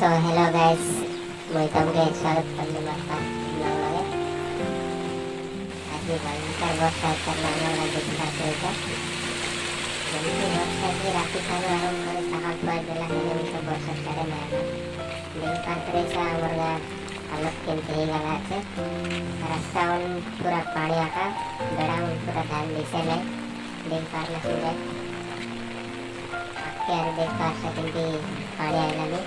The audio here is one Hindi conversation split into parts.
सो हेलो गाइस, मैं तुमके स्वागत करने वाला हूँ। आज भयंकर वर्षा करने वाला दिखता है। जल्दी वर्षा की रात खाना आरंभ करे सकाळ पाय देला है उनको वर्षा करे ना दिन पात्रे सा वर्गा हालत केमती ही लगा छे। रास्ता उन पूरा पानी आका बेड़ा उन पूरा धान दिसे नहीं दिन पार ना सुने आके आरे देख पार सकती पानी आएगा नहीं।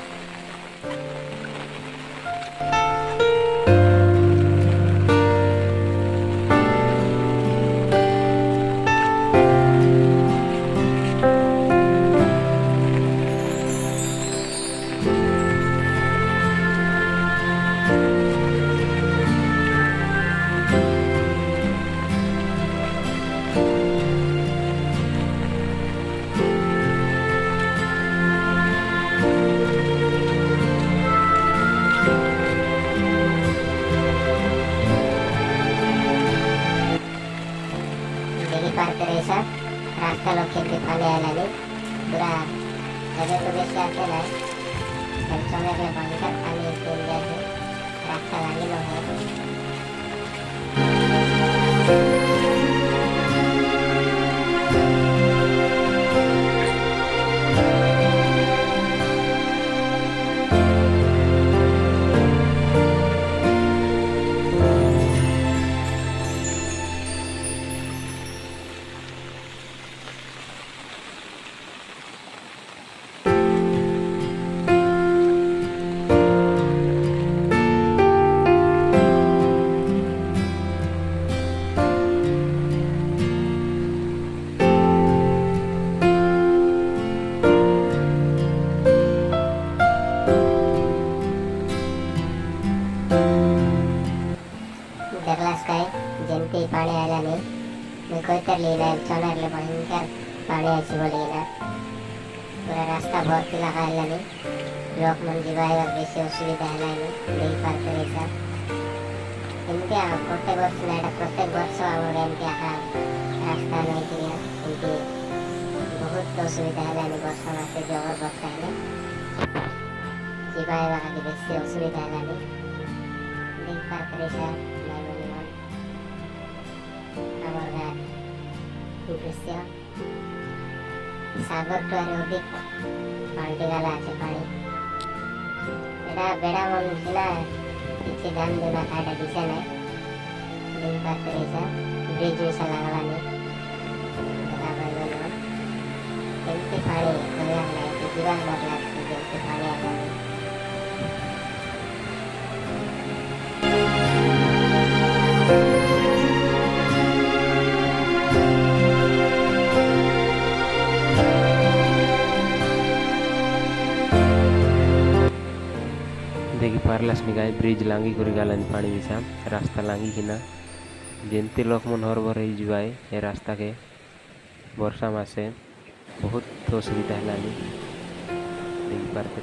Teresa, rasta lo que te pone a la ley, dura, desde tu vez hace la el sol es bonita, también tiene rasta la ley lo es. Derlas kai jenti पानी आला नहीं मैं कोई तर लीला चोनर ले भयंकर पानी ऐसी बोलेगा पूरा रास्ता बहुत ही लगा है नहीं लोग मन जीवाएगा वैसे असुविधा है नहीं नहीं पार करे सर इनके प्रत्येक वर्ष नाइट प्रत्येक वर्ष और इनके रास्ता नहीं किया इनके बहुत असुविधा है नहीं वर्ष में से जो और वर्ष है जीवाएगा की वैसे असुविधा है नहीं नहीं पार करे सर दृश्य सागर टू अधिक पाल्टी गला पानी बेड़ा बेड़ा मन ना पीछे ध्यान देना था दिशा नहीं दिन पर तेरे ब्रिज जैसा लगला नहीं जल्दी पानी कल्याण नहीं जीवन बदला जल्दी पानी आता देखी पारलास निकाय ब्रिज लांगी करी गालान पानी मिसा रास्ता लांगी किना जेनते लोक मन हर भर जुआए ए रास्ता के वर्षा मासे बहुत असुविधा है देखी पारते